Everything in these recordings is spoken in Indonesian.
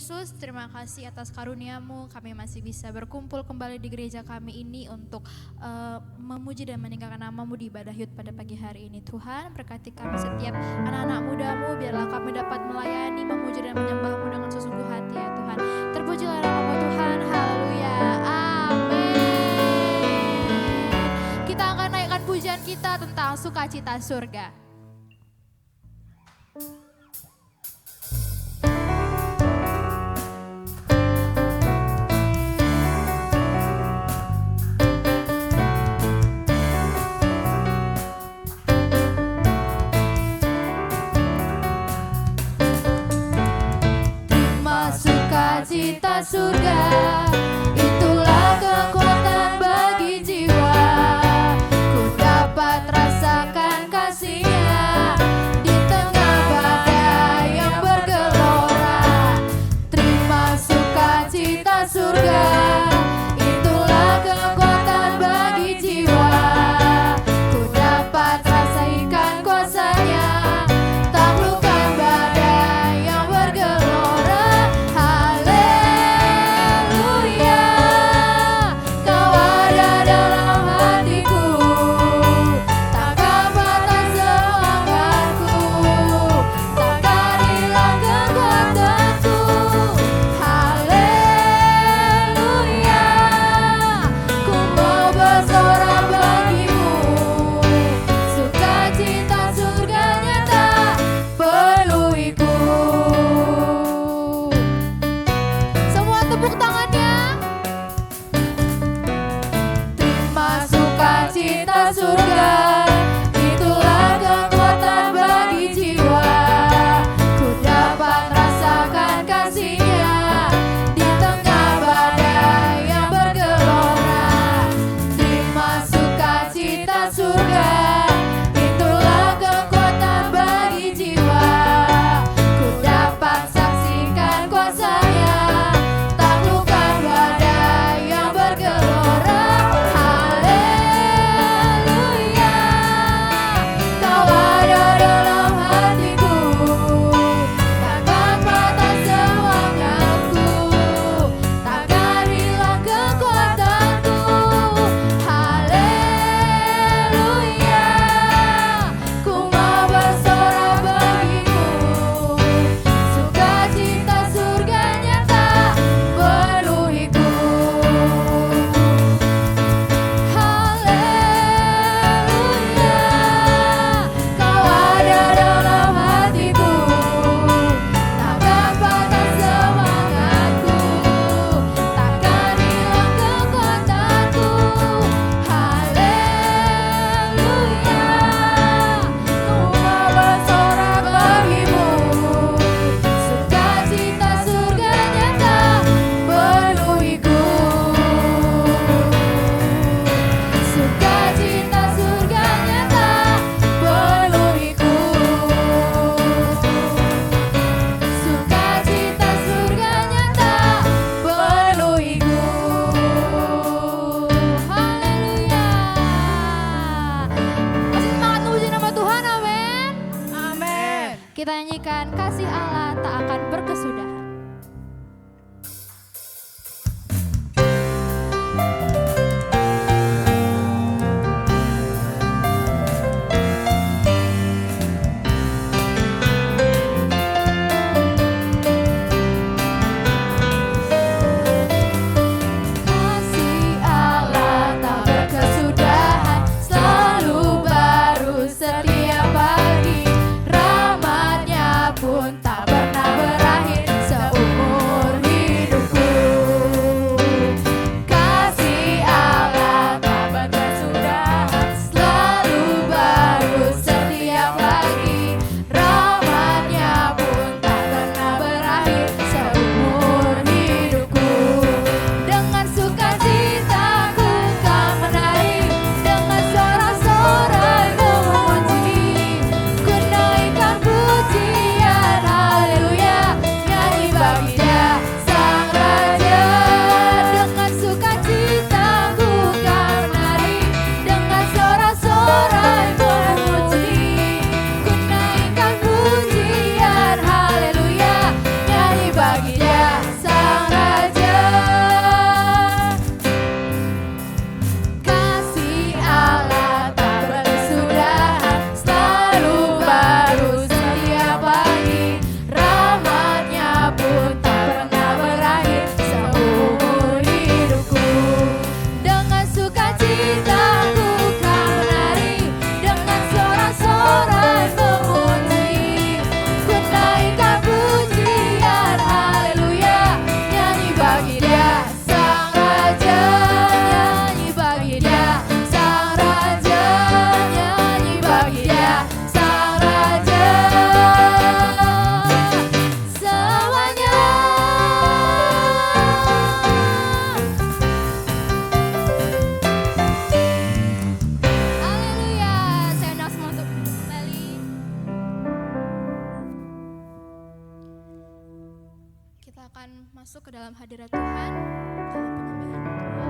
Yesus, terima kasih atas karunia-Mu, kami masih bisa berkumpul kembali di gereja kami ini untuk memuji dan meninggikan nama-Mu di ibadah Yud pada pagi hari ini. Tuhan, berkati kami setiap anak-anak muda-Mu, biarlah kami dapat melayani, memuji dan menyembah-Mu dengan sesungguh hati ya Tuhan. Terpujilah nama-Mu Tuhan, haleluya, amin. Kita akan naikkan pujian kita tentang sukacita surga. Sukacita surga, itulah kekuatan bagi jiwa. Ku dapat rasakan kasih-Nya di tengah badai yang bergelora. Terima sukacita surga, itulah kekuatan bagi jiwa. Ku dapat rasakan kuasa-Nya, taklukkan badai yang bergelora. Surga, itulah kekuatan bagi jiwa. Ku dapat rasakan kasih-Nya di tengah badai yang bergelora. Terima sukacita surga, itulah kekuatan bagi jiwa. Ku dapat saksikan kuasa-Nya, taklukkan badai yang bergelora. Kita nyanyikan kasih Allah tak akan berkesudahan. Pun tak pernah berakhir. kita akan masuk ke dalam hadirat Tuhan dalam penyembahan Tuhan.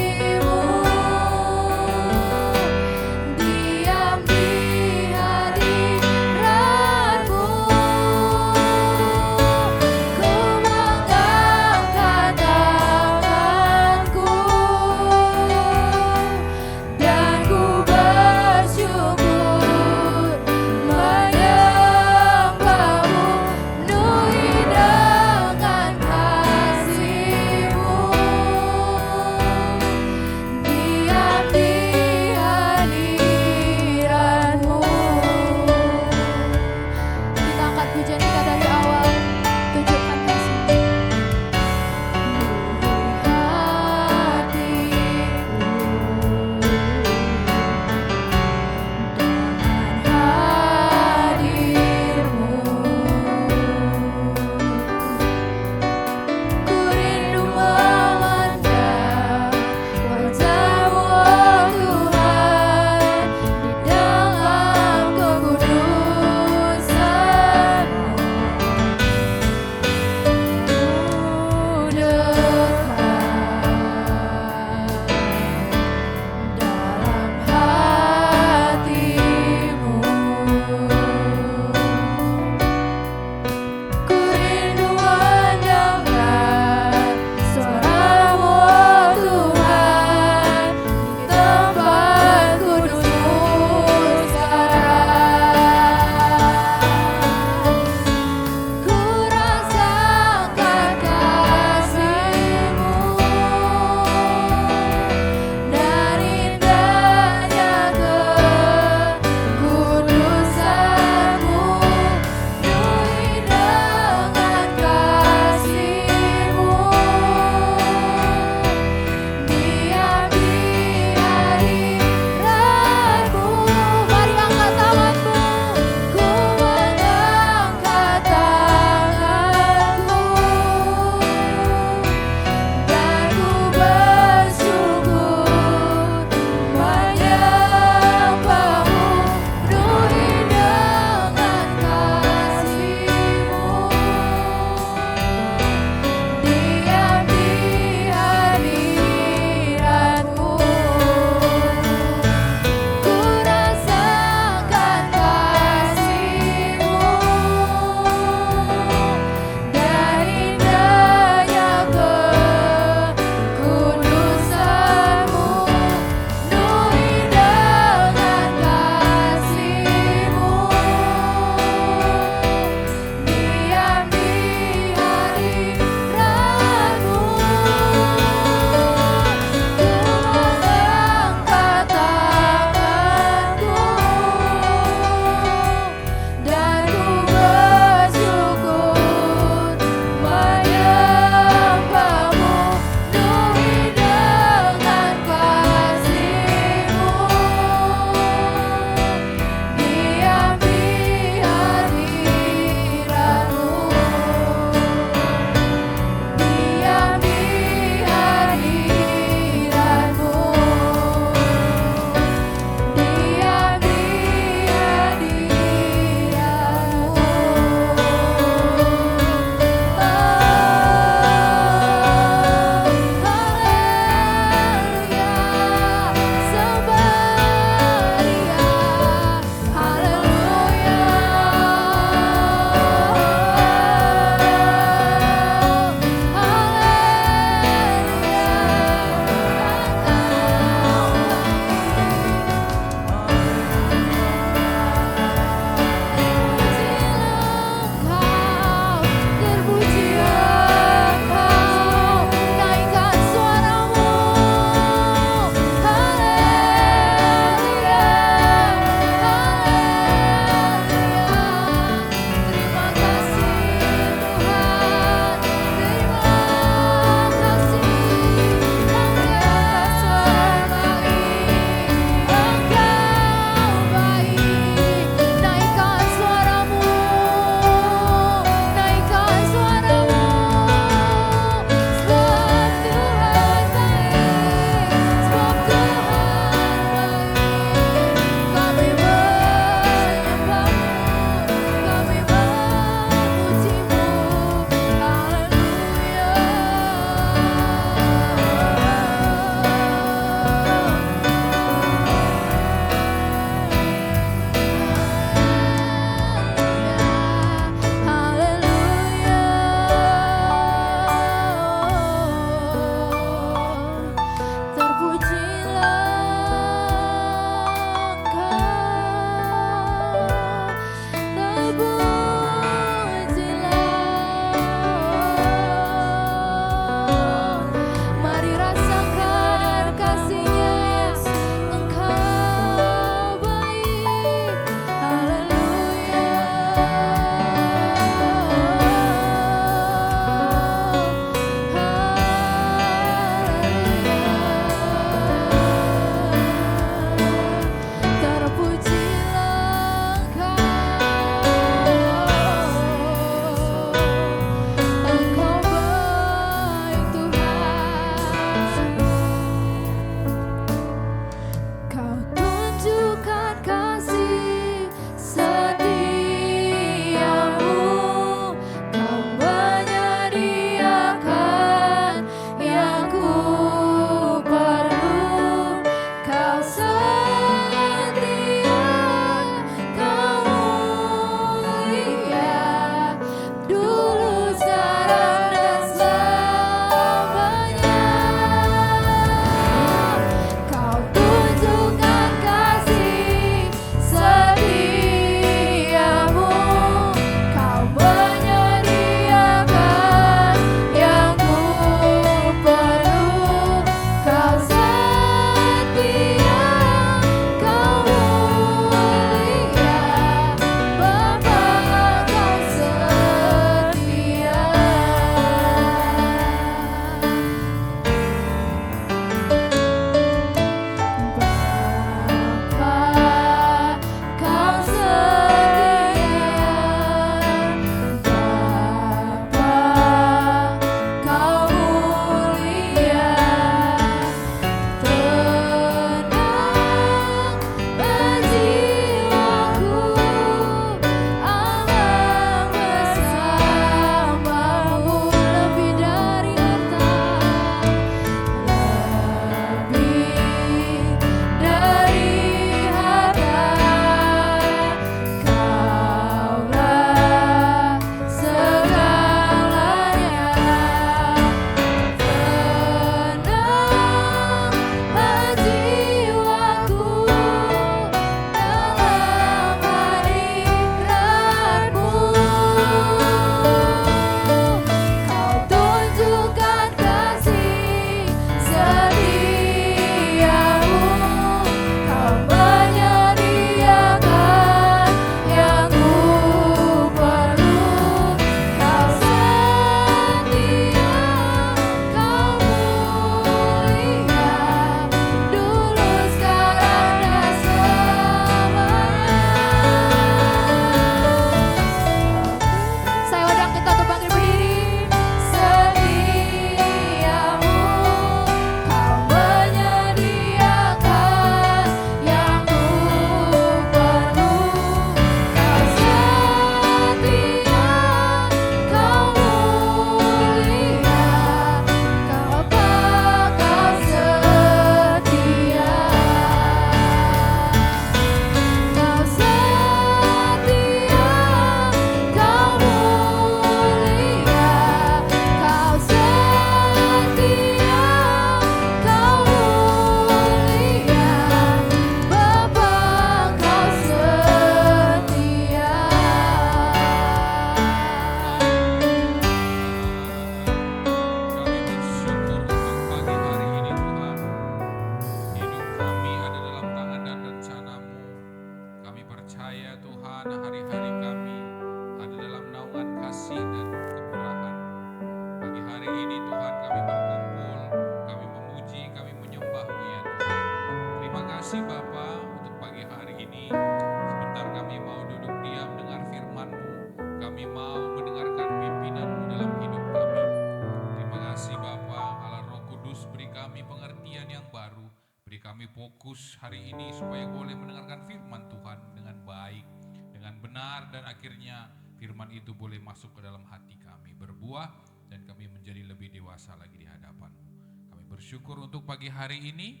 kami fokus hari ini supaya boleh mendengarkan firman Tuhan dengan baik, dengan benar, dan akhirnya firman itu boleh masuk ke dalam hati kami, berbuah, dan kami menjadi lebih dewasa lagi di hadapan-Mu. Kami bersyukur untuk pagi hari ini,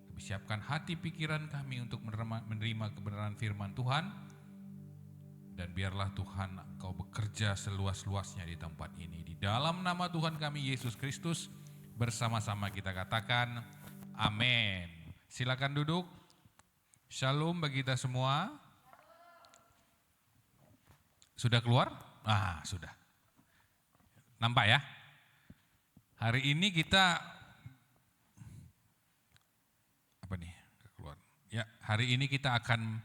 kami siapkan hati pikiran kami untuk menerima kebenaran firman Tuhan, dan biarlah Tuhan Engkau bekerja seluas-luasnya di tempat ini. Di dalam nama Tuhan kami Yesus Kristus, bersama-sama kita katakan amin. Silakan duduk. Shalom bagi kita semua. Sudah keluar? Sudah. Nampak ya? Hari ini kita Ya, hari ini kita akan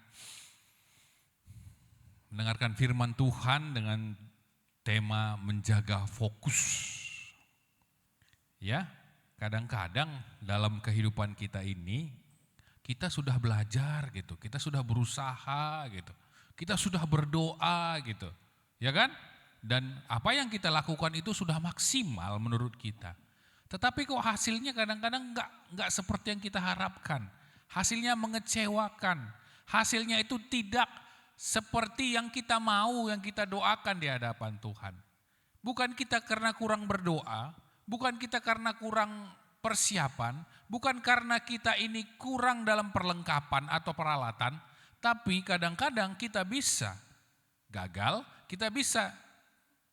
mendengarkan firman Tuhan dengan tema menjaga fokus. Ya, kadang-kadang dalam kehidupan kita ini kita sudah belajar gitu, kita sudah berusaha gitu, kita sudah berdoa gitu, ya kan? Dan apa yang kita lakukan itu sudah maksimal menurut kita. Tetapi kok hasilnya kadang-kadang enggak seperti yang kita harapkan. Hasilnya mengecewakan. Hasilnya itu tidak seperti yang kita mau, yang kita doakan di hadapan Tuhan. Bukan kita karena kurang berdoa, bukan kita karena kurang persiapan, bukan karena kita ini kurang dalam perlengkapan atau peralatan, tapi kadang-kadang kita bisa gagal, kita bisa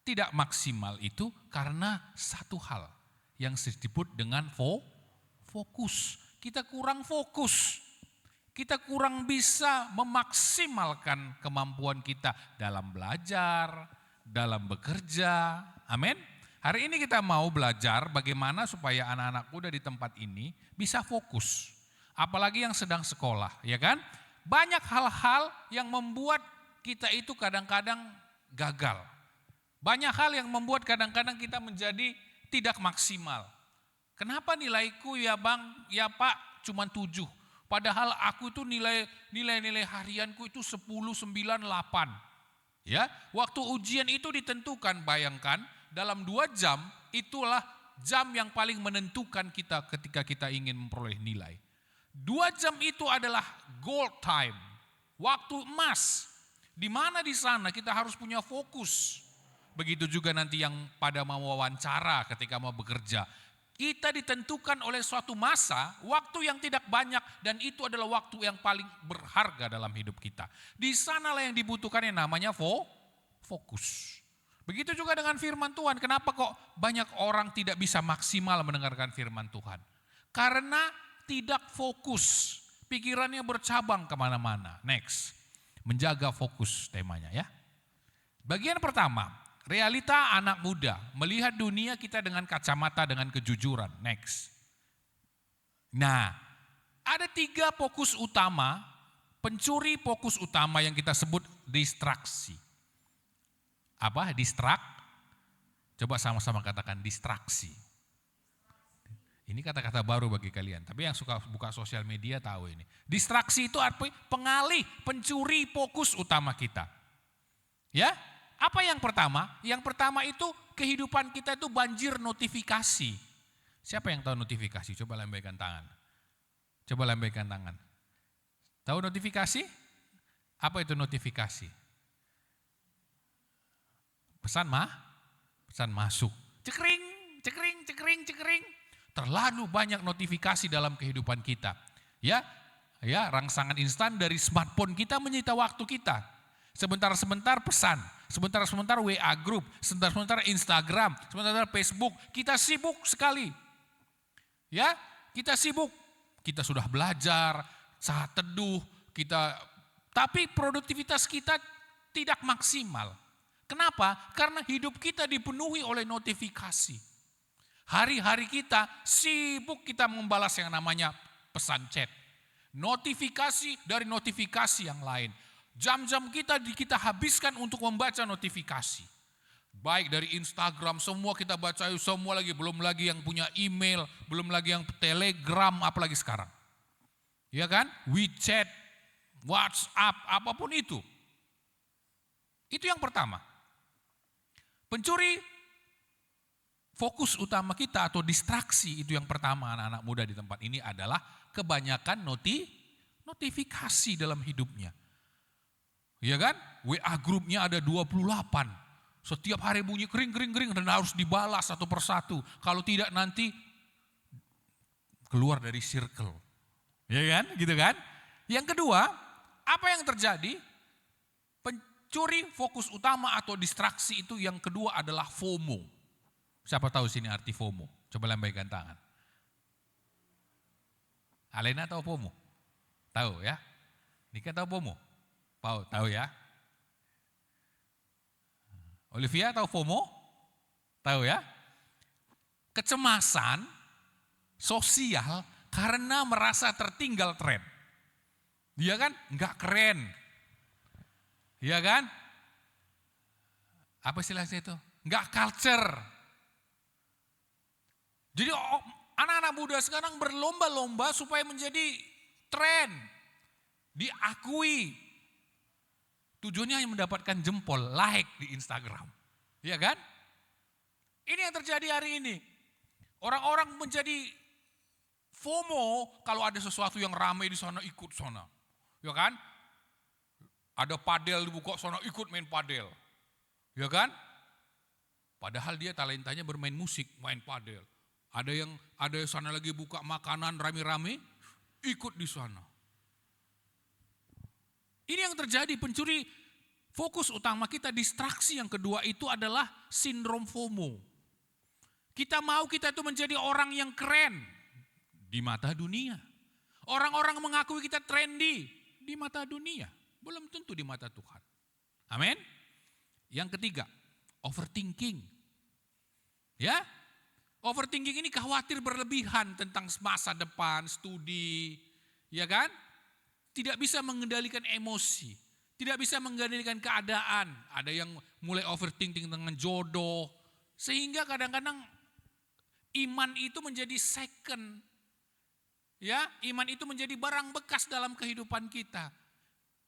tidak maksimal itu karena satu hal yang disebut dengan fokus. Kita kurang fokus, kita kurang bisa memaksimalkan kemampuan kita dalam belajar, dalam bekerja, amin. Hari ini kita mau belajar bagaimana supaya anak-anak muda di tempat ini bisa fokus. Apalagi yang sedang sekolah, ya kan? Banyak hal-hal yang membuat kita itu kadang-kadang gagal. Banyak hal yang membuat kadang-kadang kita menjadi tidak maksimal. Kenapa nilaiku ya bang, ya pak cuma 7. Padahal aku itu nilai harianku itu 10, 9, 8. Ya, waktu ujian itu ditentukan, bayangkan dalam 2 jam itulah jam yang paling menentukan kita ketika kita ingin memperoleh nilai. 2 jam itu adalah gold time, waktu emas. Di mana di sana kita harus punya fokus. Begitu juga nanti yang pada mau wawancara ketika mau bekerja. Kita ditentukan oleh suatu masa, waktu yang tidak banyak, dan itu adalah waktu yang paling berharga dalam hidup kita. Di sanalah yang dibutuhkan yang namanya fokus. Begitu juga dengan firman Tuhan. Kenapa kok banyak orang tidak bisa maksimal mendengarkan firman Tuhan? Karena tidak fokus, pikirannya bercabang kemana-mana. Next, menjaga fokus temanya ya. Bagian pertama, realita anak muda, melihat dunia kita dengan kacamata dengan kejujuran. Next. Nah, ada 3 fokus utama, pencuri fokus utama yang kita sebut distraksi. Apa? Coba sama-sama katakan distraksi. Ini kata-kata baru bagi kalian, tapi yang suka buka sosial media tahu ini. Distraksi itu apa? Pengalih, pencuri fokus utama kita. Ya? Apa yang pertama? Yang pertama itu kehidupan kita itu banjir notifikasi. Siapa yang tahu notifikasi? Coba lambaikan tangan. Coba lambaikan tangan. Tahu notifikasi? Apa itu notifikasi? Pesan masuk. Cekring. Terlalu banyak notifikasi dalam kehidupan kita. Ya, rangsangan instan dari smartphone kita menyita waktu kita. Sebentar-sebentar pesan, sebentar-sebentar WA group, sebentar-sebentar Instagram, sebentar-sebentar Facebook. Kita sibuk sekali. Ya, kita sibuk. Kita sudah belajar, saat teduh, tapi produktivitas kita tidak maksimal. Kenapa? Karena hidup kita dipenuhi oleh notifikasi. Hari-hari kita sibuk kita membalas yang namanya pesan chat. Notifikasi dari notifikasi yang lain. Jam-jam kita habiskan untuk membaca notifikasi. Baik dari Instagram, semua kita baca, semua lagi, belum lagi yang punya email, belum lagi yang Telegram, apalagi sekarang. Ya kan? WeChat, WhatsApp, apapun itu. Itu yang pertama. Pencuri fokus utama kita atau distraksi itu yang pertama anak-anak muda di tempat ini adalah kebanyakan notifikasi dalam hidupnya. Iya kan? WA grupnya ada 28. Setiap hari bunyi kering dan harus dibalas satu persatu. Kalau tidak nanti keluar dari circle. Ya kan? Gitu kan? Yang kedua, apa yang terjadi? Pencuri fokus utama atau distraksi itu yang kedua adalah FOMO. Siapa tahu sini arti FOMO? Coba lambaikan tangan. Alena tahu FOMO? Tahu ya? Nika tahu FOMO? Tahu ya? Olivia tahu FOMO? Tahu ya? Kecemasan sosial karena merasa tertinggal tren. Iya kan? Enggak keren. Iya kan? Apa istilahnya itu? Enggak culture. Jadi anak-anak muda sekarang berlomba-lomba supaya menjadi tren. Diakui. Tujuannya hanya mendapatkan jempol, like di Instagram. Iya kan? Ini yang terjadi hari ini. Orang-orang menjadi FOMO kalau ada sesuatu yang ramai di sana ikut sana. Ya kan? Ada padel dibuka sana ikut main padel. Ya kan? Padahal dia talentanya bermain musik, main padel. Ada yang sana lagi buka makanan rame-rame, ikut di sana. Ini yang terjadi, pencuri fokus utama kita, distraksi yang kedua itu adalah sindrom FOMO. Kita itu menjadi orang yang keren di mata dunia. Orang-orang mengakui kita trendy di mata dunia, belum tentu di mata Tuhan. Amin. Yang ketiga, overthinking. Ya, overthinking ini khawatir berlebihan tentang masa depan, studi, ya kan? Tidak bisa mengendalikan emosi, tidak bisa mengendalikan keadaan. Ada yang mulai overthinking dengan jodoh, sehingga kadang-kadang iman itu menjadi second. Ya, iman itu menjadi barang bekas dalam kehidupan kita.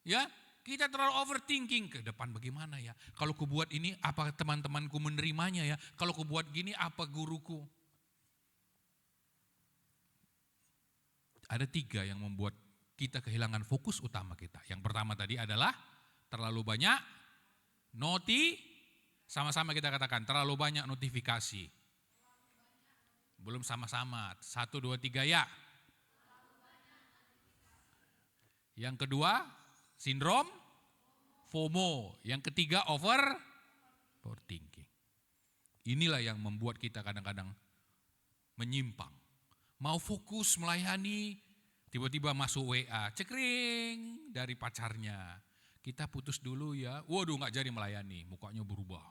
Ya, kita terlalu overthinking, ke depan bagaimana ya? Kalau kubuat ini apa teman-temanku menerimanya ya? Kalau kubuat gini apa guruku? Ada 3 yang membuat kita kehilangan fokus utama kita. Yang pertama tadi adalah terlalu banyak sama-sama kita katakan terlalu banyak notifikasi. Belum sama-sama, 1, 2, 3 ya. Yang kedua, sindrom FOMO. Yang ketiga, overthinking. Inilah yang membuat kita kadang-kadang menyimpang. Mau fokus melayani, tiba-tiba masuk WA, cekring dari pacarnya. Kita putus dulu ya, waduh gak jadi melayani, mukanya berubah.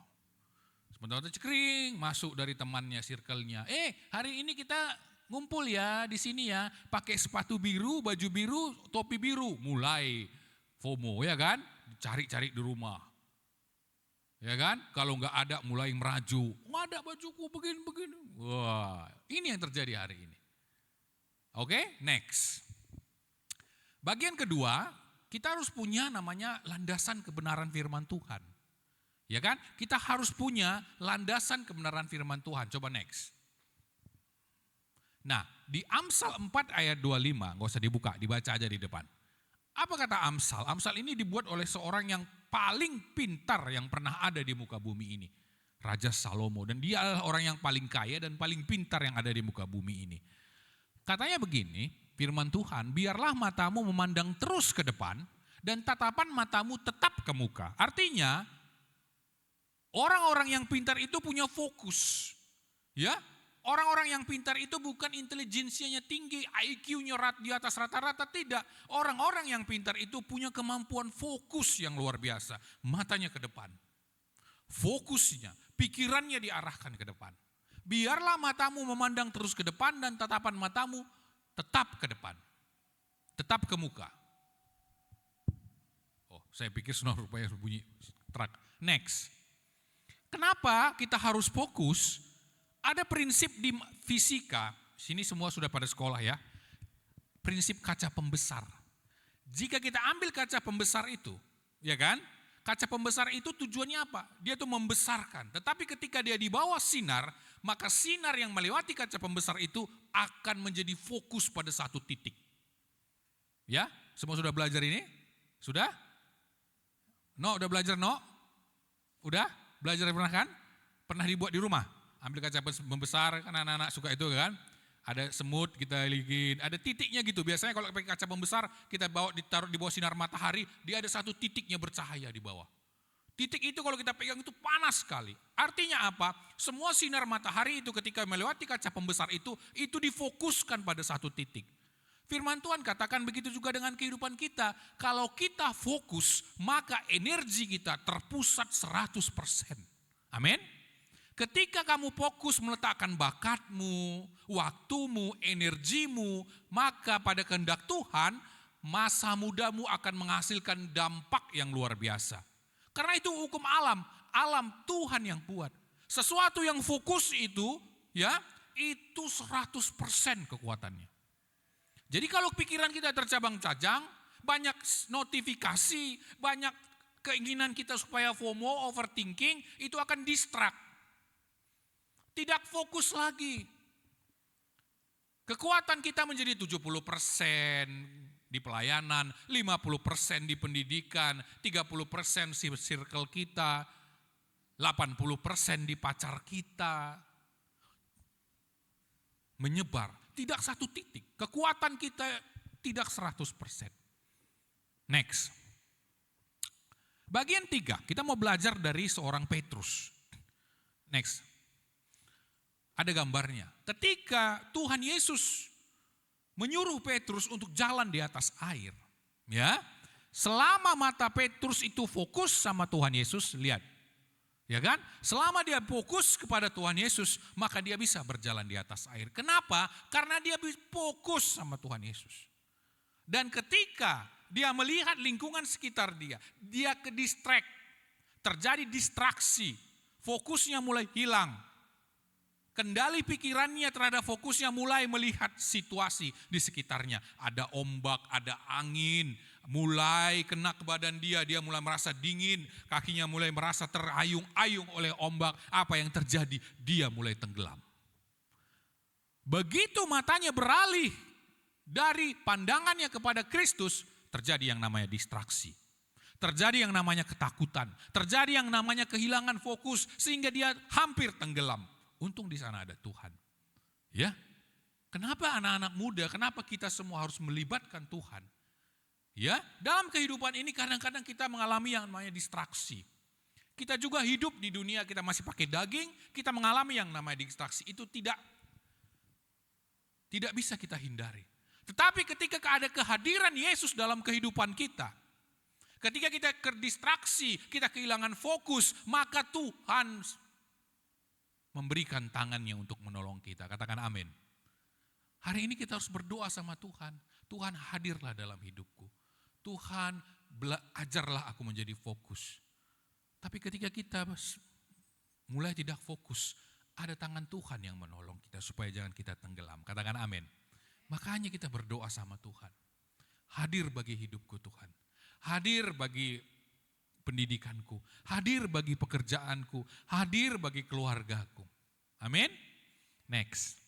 Sementara cekring, masuk dari temannya, circle-nya. Hari ini kita ngumpul ya di sini ya, pakai sepatu biru, baju biru, topi biru. Mulai FOMO ya kan, cari-cari di rumah. Ya kan, kalau gak ada mulai merajuk. Gak ada bajuku begini-begini. Wah, ini yang terjadi hari ini. Oke, next. Bagian kedua, kita harus punya namanya landasan kebenaran firman Tuhan. Ya kan? Kita harus punya landasan kebenaran firman Tuhan. Coba next. Nah, di Amsal 4 ayat 25, gak usah dibuka, dibaca aja di depan. Apa kata Amsal? Amsal ini dibuat oleh seorang yang paling pintar yang pernah ada di muka bumi ini. Raja Salomo, dan dia adalah orang yang paling kaya dan paling pintar yang ada di muka bumi ini. Katanya begini, firman Tuhan, biarlah matamu memandang terus ke depan dan tatapan matamu tetap ke muka. Artinya, orang-orang yang pintar itu punya fokus. Ya, orang-orang yang pintar itu bukan intelijensianya tinggi, IQ-nya di atas rata-rata, tidak. Orang-orang yang pintar itu punya kemampuan fokus yang luar biasa. Matanya ke depan. Fokusnya, pikirannya diarahkan ke depan. Biarlah matamu memandang terus ke depan dan tatapan matamu tetap ke depan. Tetap ke muka. Oh, saya pikir sonor rupanya bunyi truk. Next. Kenapa kita harus fokus? Ada prinsip di fisika, sini semua sudah pada sekolah ya. Prinsip kaca pembesar. Jika kita ambil kaca pembesar itu, ya kan? Kaca pembesar itu tujuannya apa? Dia tuh membesarkan. Tetapi ketika dia di bawah sinar, maka sinar yang melewati kaca pembesar itu akan menjadi fokus pada satu titik. Ya, semua sudah belajar ini? Sudah? No, udah belajar no? Udah? Belajar pernah kan? Pernah dibuat di rumah? Ambil kaca pembesar, kan anak-anak suka itu kan? Ada semut kita lihat, ada titiknya gitu. Biasanya kalau pakai kaca pembesar kita bawa ditaruh di bawah sinar matahari, dia ada satu titiknya bercahaya di bawah. Titik itu kalau kita pegang itu panas sekali. Artinya apa? Semua sinar matahari itu ketika melewati kaca pembesar itu difokuskan pada satu titik. Firman Tuhan katakan begitu juga dengan kehidupan kita. Kalau kita fokus, maka energi kita terpusat 100%. Amin. Ketika kamu fokus meletakkan bakatmu, waktumu, energimu, maka pada kehendak Tuhan, masa mudamu akan menghasilkan dampak yang luar biasa. Karena itu hukum alam, alam Tuhan yang buat. Sesuatu yang fokus itu, ya, itu 100% kekuatannya. Jadi kalau pikiran kita tercabang-cabang, banyak notifikasi, banyak keinginan kita supaya FOMO, overthinking, itu akan distract. Tidak fokus lagi. Kekuatan kita menjadi 70% di pelayanan, 50% di pendidikan, 30% circle kita, 80% di pacar kita. Menyebar, tidak satu titik. Kekuatan kita tidak 100%. Next. Bagian 3, kita mau belajar dari seorang Petrus. Next. Ada gambarnya. Ketika Tuhan Yesus menyuruh Petrus untuk jalan di atas air, ya. Selama mata Petrus itu fokus sama Tuhan Yesus, lihat. Ya kan? Selama dia fokus kepada Tuhan Yesus, maka dia bisa berjalan di atas air. Kenapa? Karena dia fokus sama Tuhan Yesus. Dan ketika dia melihat lingkungan sekitar dia ke-distract, terjadi distraksi, fokusnya mulai hilang. Kendali pikirannya terhadap fokusnya mulai melihat situasi di sekitarnya. Ada ombak, ada angin, mulai kena ke badan dia mulai merasa dingin, kakinya mulai merasa terayung-ayung oleh ombak. Apa yang terjadi? Dia mulai tenggelam. Begitu matanya beralih dari pandangannya kepada Kristus, terjadi yang namanya distraksi. Terjadi yang namanya ketakutan, terjadi yang namanya kehilangan fokus sehingga dia hampir tenggelam. Untung di sana ada Tuhan. Ya. Kenapa anak-anak muda, kenapa kita semua harus melibatkan Tuhan? Ya, dalam kehidupan ini kadang-kadang kita mengalami yang namanya distraksi. Kita juga hidup di dunia, kita masih pakai daging, kita mengalami yang namanya distraksi. Itu tidak bisa kita hindari. Tetapi ketika ada kehadiran Yesus dalam kehidupan kita, ketika kita terdistraksi, kita kehilangan fokus, maka Tuhan memberikan tangannya untuk menolong kita. Katakan amin. Hari ini kita harus berdoa sama Tuhan. Tuhan hadirlah dalam hidupku. Tuhan ajarlah aku menjadi fokus. Tapi ketika kita mulai tidak fokus, ada tangan Tuhan yang menolong kita supaya jangan kita tenggelam. Katakan amin. Makanya kita berdoa sama Tuhan. Hadir bagi hidupku Tuhan. Hadir bagi pendidikanku, hadir bagi pekerjaanku, hadir bagi keluargaku. Amin. Next.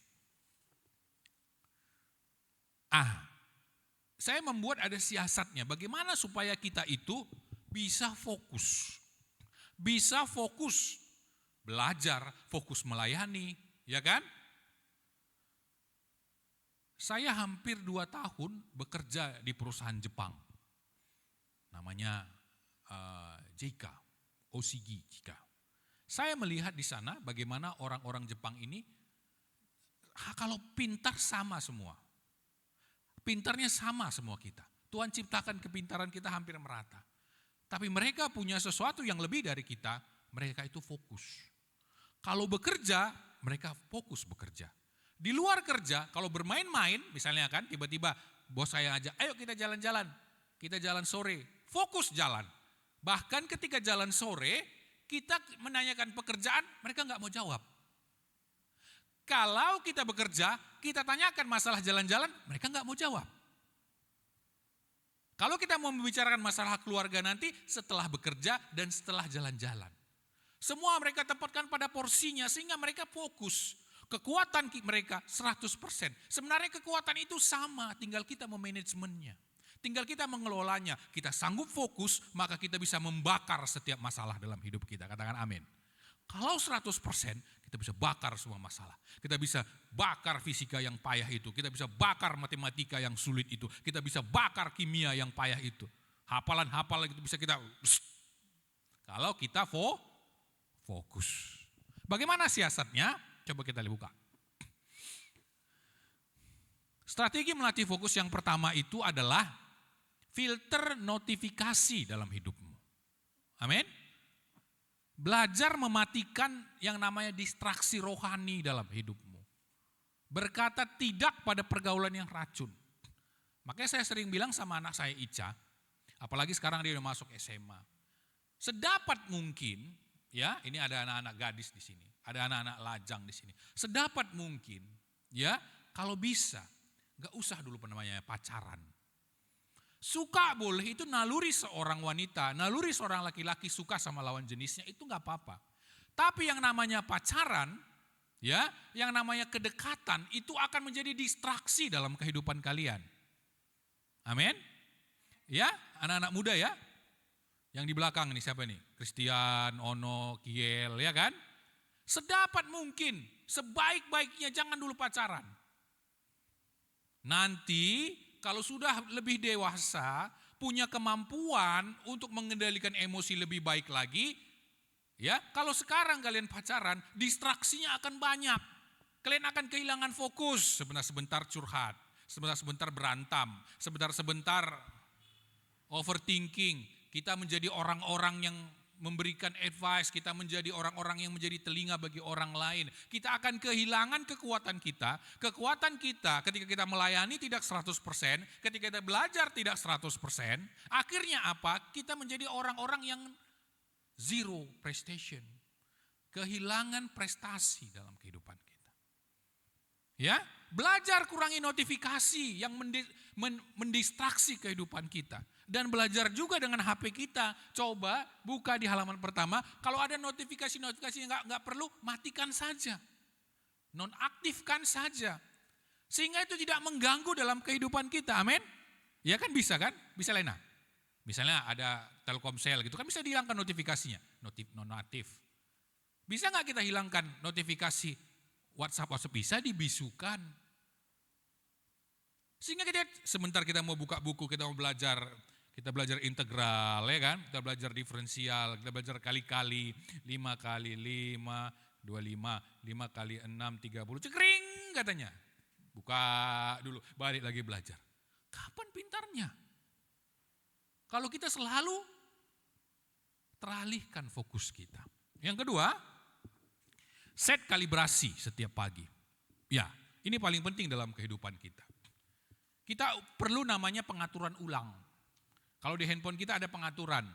Saya membuat ada siasatnya. Bagaimana supaya kita itu bisa fokus. Bisa fokus belajar, fokus melayani, ya kan? Saya hampir 2 tahun bekerja di perusahaan Jepang. Namanya JICA, OCG JICA. Saya melihat di sana bagaimana orang-orang Jepang ini kalau pintar sama semua. Pintarnya sama semua kita. Tuhan ciptakan kepintaran kita hampir merata. Tapi mereka punya sesuatu yang lebih dari kita, mereka itu fokus. Kalau bekerja, mereka fokus bekerja. Di luar kerja, kalau bermain-main, misalnya kan tiba-tiba bos saya ajak, ayo kita jalan-jalan, kita jalan sore, fokus jalan. Bahkan ketika jalan sore, kita menanyakan pekerjaan, mereka nggak mau jawab. Kalau kita bekerja, kita tanyakan masalah jalan-jalan, mereka nggak mau jawab. Kalau kita mau membicarakan masalah keluarga nanti setelah bekerja dan setelah jalan-jalan. Semua mereka tempatkan pada porsinya sehingga mereka fokus. Kekuatan mereka 100%. Sebenarnya kekuatan itu sama, tinggal kita memanajemennya. Tinggal kita mengelolanya. Kita sanggup fokus, maka kita bisa membakar setiap masalah dalam hidup kita. Katakan amin. Kalau 100%, kita bisa bakar semua masalah. Kita bisa bakar fisika yang payah itu. Kita bisa bakar matematika yang sulit itu. Kita bisa bakar kimia yang payah itu. Hafalan-hafalan itu bisa kita... Kalau kita fokus. Bagaimana siasatnya? Coba kita buka. Strategi melatih fokus yang pertama itu adalah filter notifikasi dalam hidupmu. Amin. Belajar mematikan yang namanya distraksi rohani dalam hidupmu. Berkata tidak pada pergaulan yang racun. Makanya saya sering bilang sama anak saya Ica, apalagi sekarang dia udah masuk SMA. Sedapat mungkin, ya, ini ada anak-anak gadis di sini, ada anak-anak lajang di sini. Sedapat mungkin, ya, kalau bisa, gak usah dulu namanya pacaran. Suka boleh, itu naluri seorang wanita, naluri seorang laki-laki suka sama lawan jenisnya, itu gak apa-apa. Tapi yang namanya pacaran, ya, yang namanya kedekatan, itu akan menjadi distraksi dalam kehidupan kalian. Amin. Ya, anak-anak muda ya. Yang di belakang nih siapa nih? Christian, Ono, Kiel, ya kan? Sedapat mungkin, sebaik-baiknya jangan dulu pacaran. Nanti kalau sudah lebih dewasa, punya kemampuan untuk mengendalikan emosi lebih baik lagi, ya. Kalau sekarang kalian pacaran, distraksinya akan banyak. Kalian akan kehilangan fokus, sebentar-sebentar curhat, sebentar-sebentar berantem, sebentar-sebentar overthinking. Kita menjadi orang-orang yang memberikan advice, kita menjadi orang-orang yang menjadi telinga bagi orang lain. Kita akan kehilangan kekuatan kita. Kekuatan kita ketika kita melayani tidak 100%, ketika kita belajar tidak 100%, akhirnya apa? Kita menjadi orang-orang yang zero prestation. Kehilangan prestasi dalam kehidupan kita. Ya, belajar kurangi notifikasi yang mendistraksi kehidupan kita. Dan belajar juga dengan HP kita. Coba buka di halaman pertama. Kalau ada notifikasi-notifikasi yang nggak perlu, matikan saja. Nonaktifkan saja. Sehingga itu tidak mengganggu dalam kehidupan kita. Amin. Ya kan bisa kan? Bisa Lena. Misalnya ada Telkomsel gitu kan bisa dihilangkan notifikasinya. Non-aktif. Bisa nggak kita hilangkan notifikasi WhatsApp? Bisa dibisukan. Sehingga kita sebentar kita mau buka buku, kita mau belajar. Kita belajar integral, ya kan? Kita belajar diferensial, kita belajar kali-kali, 5 kali 5, 25, 5 kali 6, 30, cekring katanya. Buka dulu, balik lagi belajar. Kapan pintarnya? Kalau kita selalu teralihkan fokus kita. Yang kedua, set kalibrasi setiap pagi. Ya, ini paling penting dalam kehidupan kita. Kita perlu namanya pengaturan ulang. Kalau di handphone kita ada pengaturan,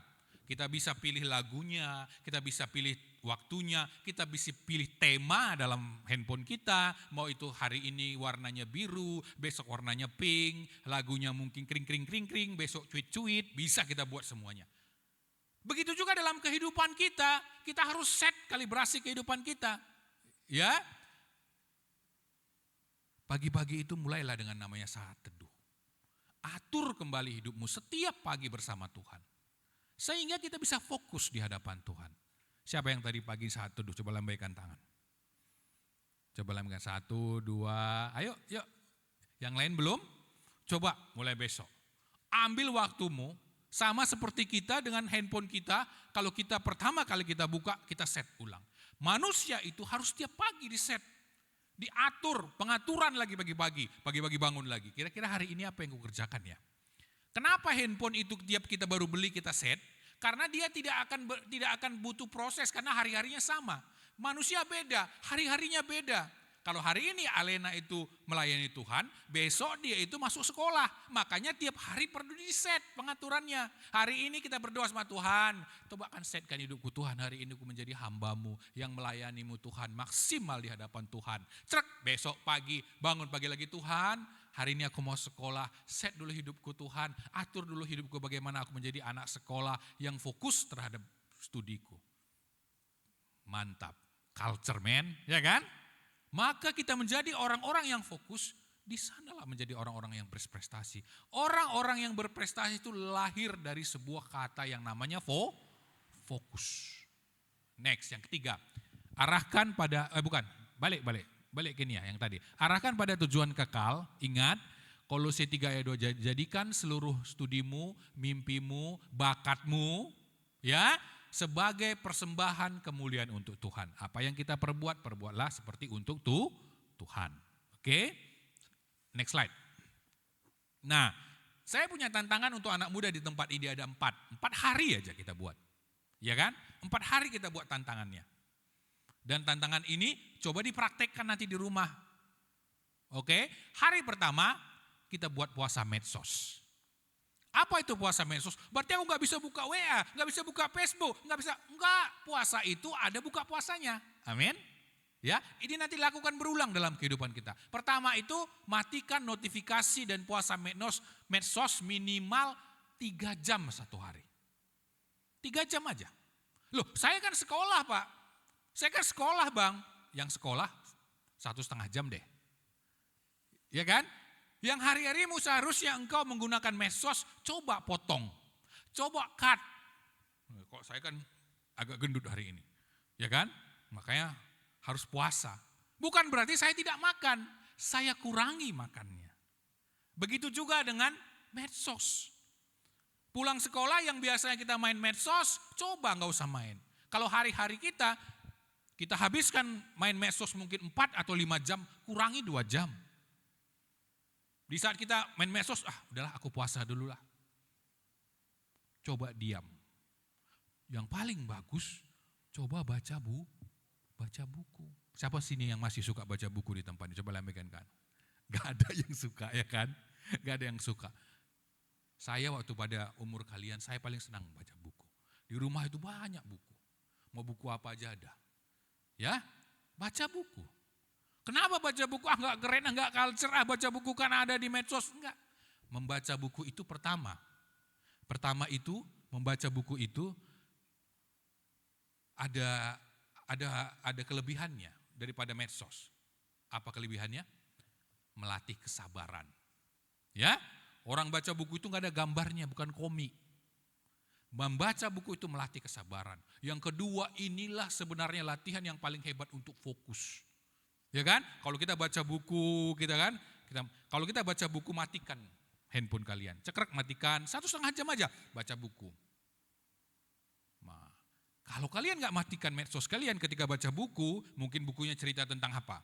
kita bisa pilih lagunya, kita bisa pilih waktunya, kita bisa pilih tema dalam handphone kita, mau itu hari ini warnanya biru, besok warnanya pink, lagunya mungkin kring, besok cuit-cuit, bisa kita buat semuanya. Begitu juga dalam kehidupan kita harus set kalibrasi kehidupan kita. Ya, pagi-pagi itu mulailah dengan namanya saat teduh. Atur kembali hidupmu setiap pagi bersama Tuhan. Sehingga kita bisa fokus di hadapan Tuhan. Siapa yang tadi pagi saat teduh? Coba lambaikan tangan. Coba lambaikan 1, 2, ayo yuk. Yang lain belum? Coba mulai besok. Ambil waktumu sama seperti kita dengan handphone kita. Kalau kita pertama kali kita buka, kita set ulang. Manusia itu harus setiap pagi di set. Diatur, pengaturan lagi pagi-pagi bangun lagi. Kira-kira hari ini apa yang aku kerjakan ya? Kenapa handphone itu tiap kita baru beli kita set? Karena dia tidak akan butuh proses karena hari-harinya sama. Manusia beda, hari-harinya beda. Kalau hari ini Alena itu melayani Tuhan, besok dia itu masuk sekolah. Makanya tiap hari perlu di-set pengaturannya. Hari ini kita berdoa sama Tuhan, coba kan setkan hidupku Tuhan, hari ini aku menjadi hamba-Mu yang melayani-Mu Tuhan, maksimal di hadapan Tuhan. Cek, besok pagi, bangun pagi lagi Tuhan, hari ini aku mau sekolah, set dulu hidupku Tuhan, atur dulu hidupku bagaimana aku menjadi anak sekolah yang fokus terhadap studiku. Mantap. Culture man, ya kan? Maka kita menjadi orang-orang yang fokus, di sanalah menjadi orang-orang yang berprestasi. Orang-orang yang berprestasi itu lahir dari sebuah kata yang namanya fokus. Next, yang ketiga. Arahkan pada, balik ke ini ya yang tadi. Arahkan pada tujuan kekal, ingat Kolose 3 ayat 2, jadikan seluruh studimu, mimpimu, bakatmu ya sebagai persembahan kemuliaan untuk Tuhan. Apa yang kita perbuatlah seperti untuk Tuhan. Oke? Next slide. Nah, saya punya tantangan untuk anak muda di tempat ini ada 4 hari aja kita buat. Ya kan? 4 hari kita buat tantangannya. Dan tantangan ini coba dipraktekkan nanti di rumah. Oke? Hari pertama kita buat puasa medsos. Apa itu puasa medsos? Berarti aku gak bisa buka WA, gak bisa buka Facebook, enggak. Puasa itu ada buka puasanya. Amin. Ya, ini nanti lakukan berulang dalam kehidupan kita. Pertama itu matikan notifikasi dan puasa medsos minimal 3 jam satu hari. 3 jam aja. Loh, saya kan sekolah Pak. Saya kan sekolah Bang. Yang sekolah 1,5 jam deh. Ya kan? Yang hari-harimu seharusnya engkau menggunakan medsos, coba potong. Coba cut. Kok saya kan agak gendut hari ini. Ya kan? Makanya harus puasa. Bukan berarti saya tidak makan. Saya kurangi makannya. Begitu juga dengan medsos. Pulang sekolah yang biasanya kita main medsos, coba gak usah main. Kalau hari-hari kita habiskan main medsos mungkin 4 atau 5 jam, kurangi 2 jam. Di saat kita main medsos, udahlah aku puasa dulu lah. Coba diam. Yang paling bagus, coba baca buku. Siapa sini yang masih suka baca buku di tempat ini? Coba lambaikan kan. Gak ada yang suka ya kan? Gak ada yang suka. Saya waktu pada umur kalian, saya paling senang baca buku. Di rumah itu banyak buku. Mau buku apa aja ada. Ya, baca buku. Kenapa baca buku? Enggak keren, enggak culture, baca buku karena ada di medsos. Enggak. Membaca buku itu pertama itu, membaca buku itu ada kelebihannya daripada medsos. Apa kelebihannya? Melatih kesabaran. Ya, orang baca buku itu enggak ada gambarnya, bukan komik. Membaca buku itu melatih kesabaran. Yang kedua, inilah sebenarnya latihan yang paling hebat untuk fokus. Ya kan? Kalau kita baca buku, kalau kita baca buku, matikan handphone kalian. Cekrek, matikan, 1,5 jam aja baca buku. Nah, kalau kalian gak matikan medsos kalian ketika baca buku, mungkin bukunya cerita tentang apa?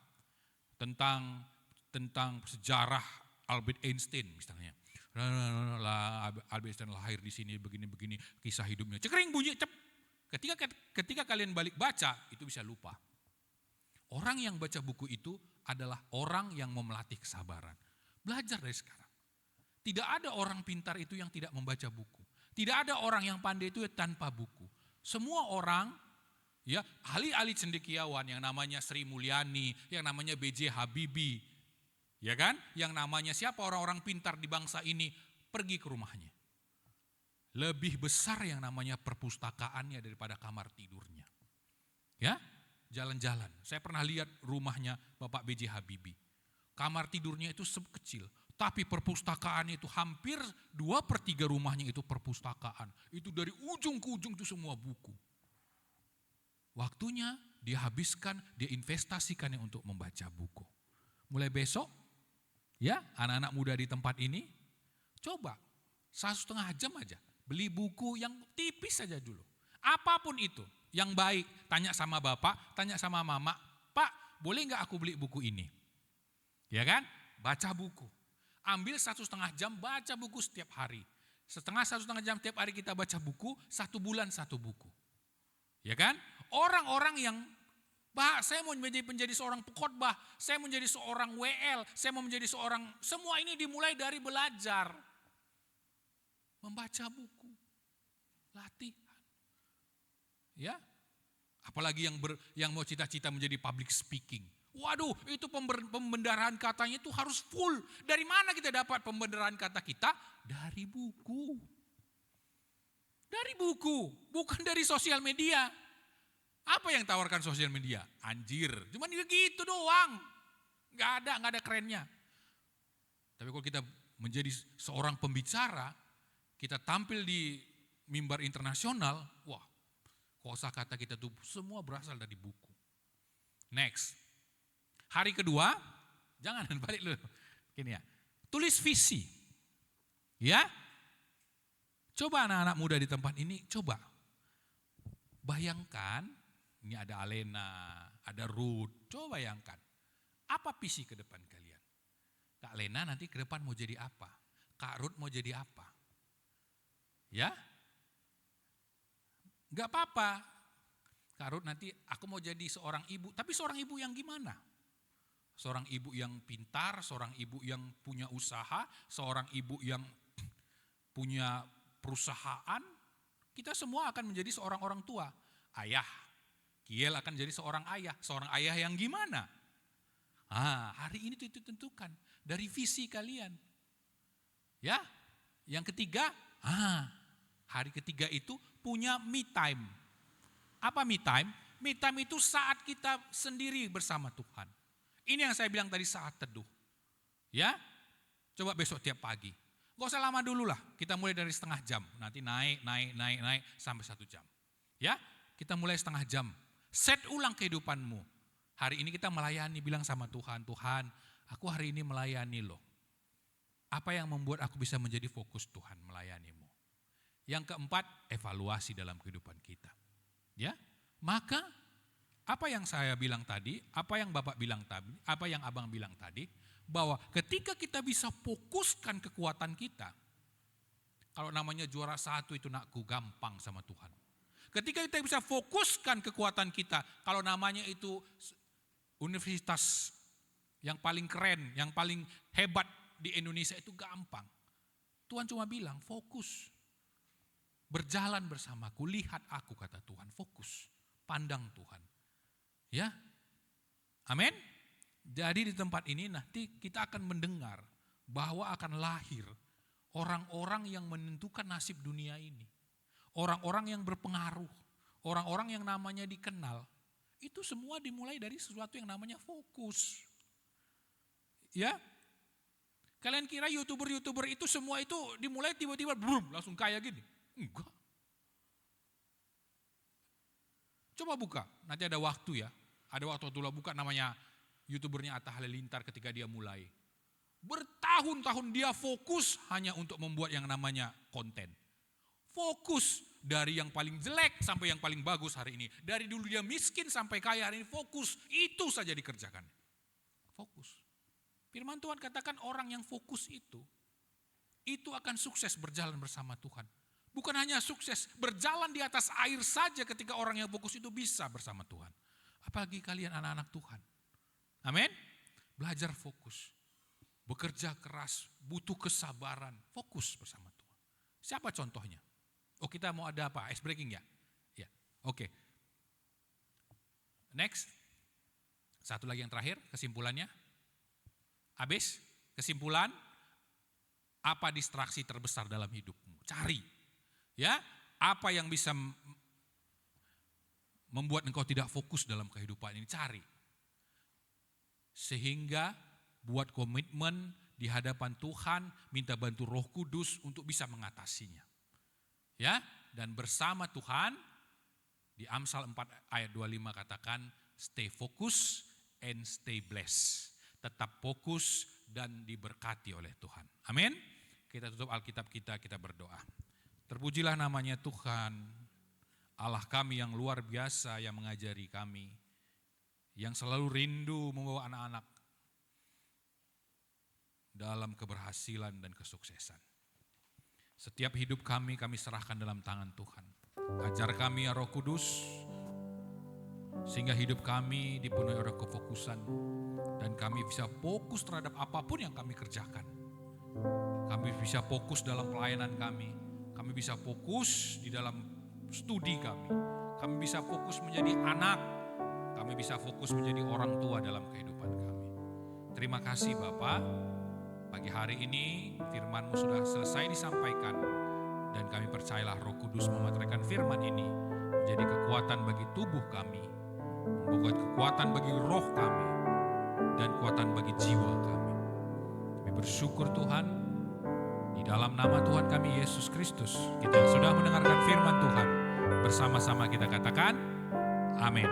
Tentang sejarah Albert Einstein misalnya. Albert Einstein lahir di sini, begini-begini, kisah hidupnya. Cekring bunyi, cep. Ketika kalian balik baca, itu bisa lupa. Orang yang baca buku itu adalah orang yang mau melatih kesabaran. Belajar dari sekarang. Tidak ada orang pintar itu yang tidak membaca buku. Tidak ada orang yang pandai itu tanpa buku. Semua orang, ya, ahli-ahli cendekiawan yang namanya Sri Mulyani, yang namanya B.J. Habibie, ya kan? Yang namanya siapa orang-orang pintar di bangsa ini, pergi ke rumahnya. Lebih besar yang namanya perpustakaannya daripada kamar tidurnya. Ya? Jalan-jalan. Saya pernah lihat rumahnya Bapak B.J. Habibie. Kamar tidurnya itu sekecil, tapi perpustakaannya itu hampir 2/3 rumahnya itu perpustakaan. Itu dari ujung ke ujung itu semua buku. Waktunya dia habiskan, dia investasikannya untuk membaca buku. Mulai besok, ya anak-anak muda di tempat ini, coba 1,5 jam aja. Beli buku yang tipis saja dulu. Apapun itu. Yang baik, tanya sama bapak, tanya sama mama, Pak boleh gak aku beli buku ini? Ya kan? Baca buku. Ambil 1,5 jam baca buku setiap hari. 1,5 jam setiap hari kita baca buku, 1 bulan 1 buku. Ya kan? Orang-orang yang, Pak saya mau menjadi seorang pengkhotbah, saya mau menjadi seorang WL, saya mau menjadi seorang, semua ini dimulai dari belajar. Membaca buku. Latih. Ya, apalagi yang mau cita-cita menjadi public speaking. Waduh, itu pembendaharaan katanya itu harus full. Dari mana kita dapat pembendaharaan kata kita? Dari buku. Dari buku, bukan dari sosial media. Apa yang tawarkan sosial media? Anjir, cuman gitu doang. Nggak ada kerennya. Tapi kalau kita menjadi seorang pembicara, kita tampil di mimbar internasional, wah, kosakata kita tuh semua berasal dari buku. Next. Hari kedua, jangan balik dulu. Gini ya. Tulis visi. Ya. Coba anak-anak muda di tempat ini, coba. Bayangkan, ini ada Alena, ada Ruth. Coba bayangkan. Apa visi ke depan kalian? Kak Lena nanti ke depan mau jadi apa? Kak Ruth mau jadi apa? Ya? Enggak apa-apa. Kak Ruth nanti aku mau jadi seorang ibu. Tapi seorang ibu yang gimana? Seorang ibu yang pintar, seorang ibu yang punya usaha, seorang ibu yang punya perusahaan. Kita semua akan menjadi seorang orang tua. Ayah. Kiel akan jadi seorang ayah yang gimana? Hari ini itu tentukan dari visi kalian. Ya, yang ketiga, hari ketiga itu punya me time. Apa me time? Me time itu saat kita sendiri bersama Tuhan. Ini yang saya bilang tadi saat teduh. Ya, coba besok tiap pagi. Gak usah lama dulu lah, kita mulai dari setengah jam. Nanti naik sampai 1 jam. Ya, kita mulai setengah jam. Set ulang kehidupanmu. Hari ini kita melayani, bilang sama Tuhan, Tuhan, aku hari ini melayani loh. Apa yang membuat aku bisa menjadi fokus Tuhan melayanimu? Yang keempat, evaluasi dalam kehidupan kita. Ya, maka apa yang saya bilang tadi, apa yang Bapak bilang tadi, apa yang Abang bilang tadi, bahwa ketika kita bisa fokuskan kekuatan kita, kalau namanya juara 1 itu nakku gampang sama Tuhan. Ketika kita bisa fokuskan kekuatan kita, kalau namanya itu universitas yang paling keren, yang paling hebat di Indonesia itu gampang. Tuhan cuma bilang fokus. Berjalan bersamaku, lihat aku kata Tuhan, fokus. Pandang Tuhan. Ya, amin. Jadi di tempat ini nanti kita akan mendengar bahwa akan lahir orang-orang yang menentukan nasib dunia ini. Orang-orang yang berpengaruh, orang-orang yang namanya dikenal. Itu semua dimulai dari sesuatu yang namanya fokus. Ya, kalian kira YouTuber-YouTuber itu semua itu dimulai tiba-tiba boom, langsung kaya gini? Enggak. Coba buka, nanti ada waktu ya. Ada waktu dulu buka namanya YouTubernya Atta Halilintar ketika dia mulai. Bertahun-tahun dia fokus hanya untuk membuat yang namanya konten. Fokus dari yang paling jelek sampai yang paling bagus hari ini. Dari dulu dia miskin sampai kaya hari ini fokus. Itu saja dikerjakan. Fokus. Firman Tuhan katakan orang yang fokus itu akan sukses berjalan bersama Tuhan. Bukan hanya sukses, berjalan di atas air saja ketika orang yang fokus itu bisa bersama Tuhan. Apalagi kalian anak-anak Tuhan. Amin. Belajar fokus. Bekerja keras, butuh kesabaran, fokus bersama Tuhan. Siapa contohnya? Oh, kita mau ada apa? Ice breaking ya? Ya, oke. Next. Satu lagi yang terakhir, kesimpulannya. Habis, kesimpulan, apa distraksi terbesar dalam hidupmu? Cari. Ya, apa yang bisa membuat engkau tidak fokus dalam kehidupan ini? Cari. Sehingga buat komitmen di hadapan Tuhan, minta bantu Roh Kudus untuk bisa mengatasinya. Ya, dan bersama Tuhan di Amsal 4 ayat 25 katakan stay focus and stay blessed. Tetap fokus dan diberkati oleh Tuhan. Amin. Kita tutup Alkitab kita berdoa. Terpujilah namanya Tuhan, Allah kami yang luar biasa yang mengajari kami, yang selalu rindu membawa anak-anak dalam keberhasilan dan kesuksesan. Setiap hidup kami serahkan dalam tangan Tuhan. Ajar kami ya Roh Kudus, sehingga hidup kami dipenuhi oleh kefokusan dan kami bisa fokus terhadap apapun yang kami kerjakan. Kami bisa fokus dalam pelayanan kami bisa fokus di dalam studi kami bisa fokus menjadi anak, kami bisa fokus menjadi orang tua dalam kehidupan kami. Terima kasih Bapa, pagi hari ini firman-Mu sudah selesai disampaikan dan kami percayalah Roh Kudus memeteraikan firman ini menjadi kekuatan bagi tubuh kami, membuat kekuatan bagi roh kami, dan kekuatan bagi jiwa kami. Kami bersyukur Tuhan, di dalam nama Tuhan kami Yesus Kristus, kita yang sudah mendengarkan firman Tuhan, bersama-sama kita katakan, amin.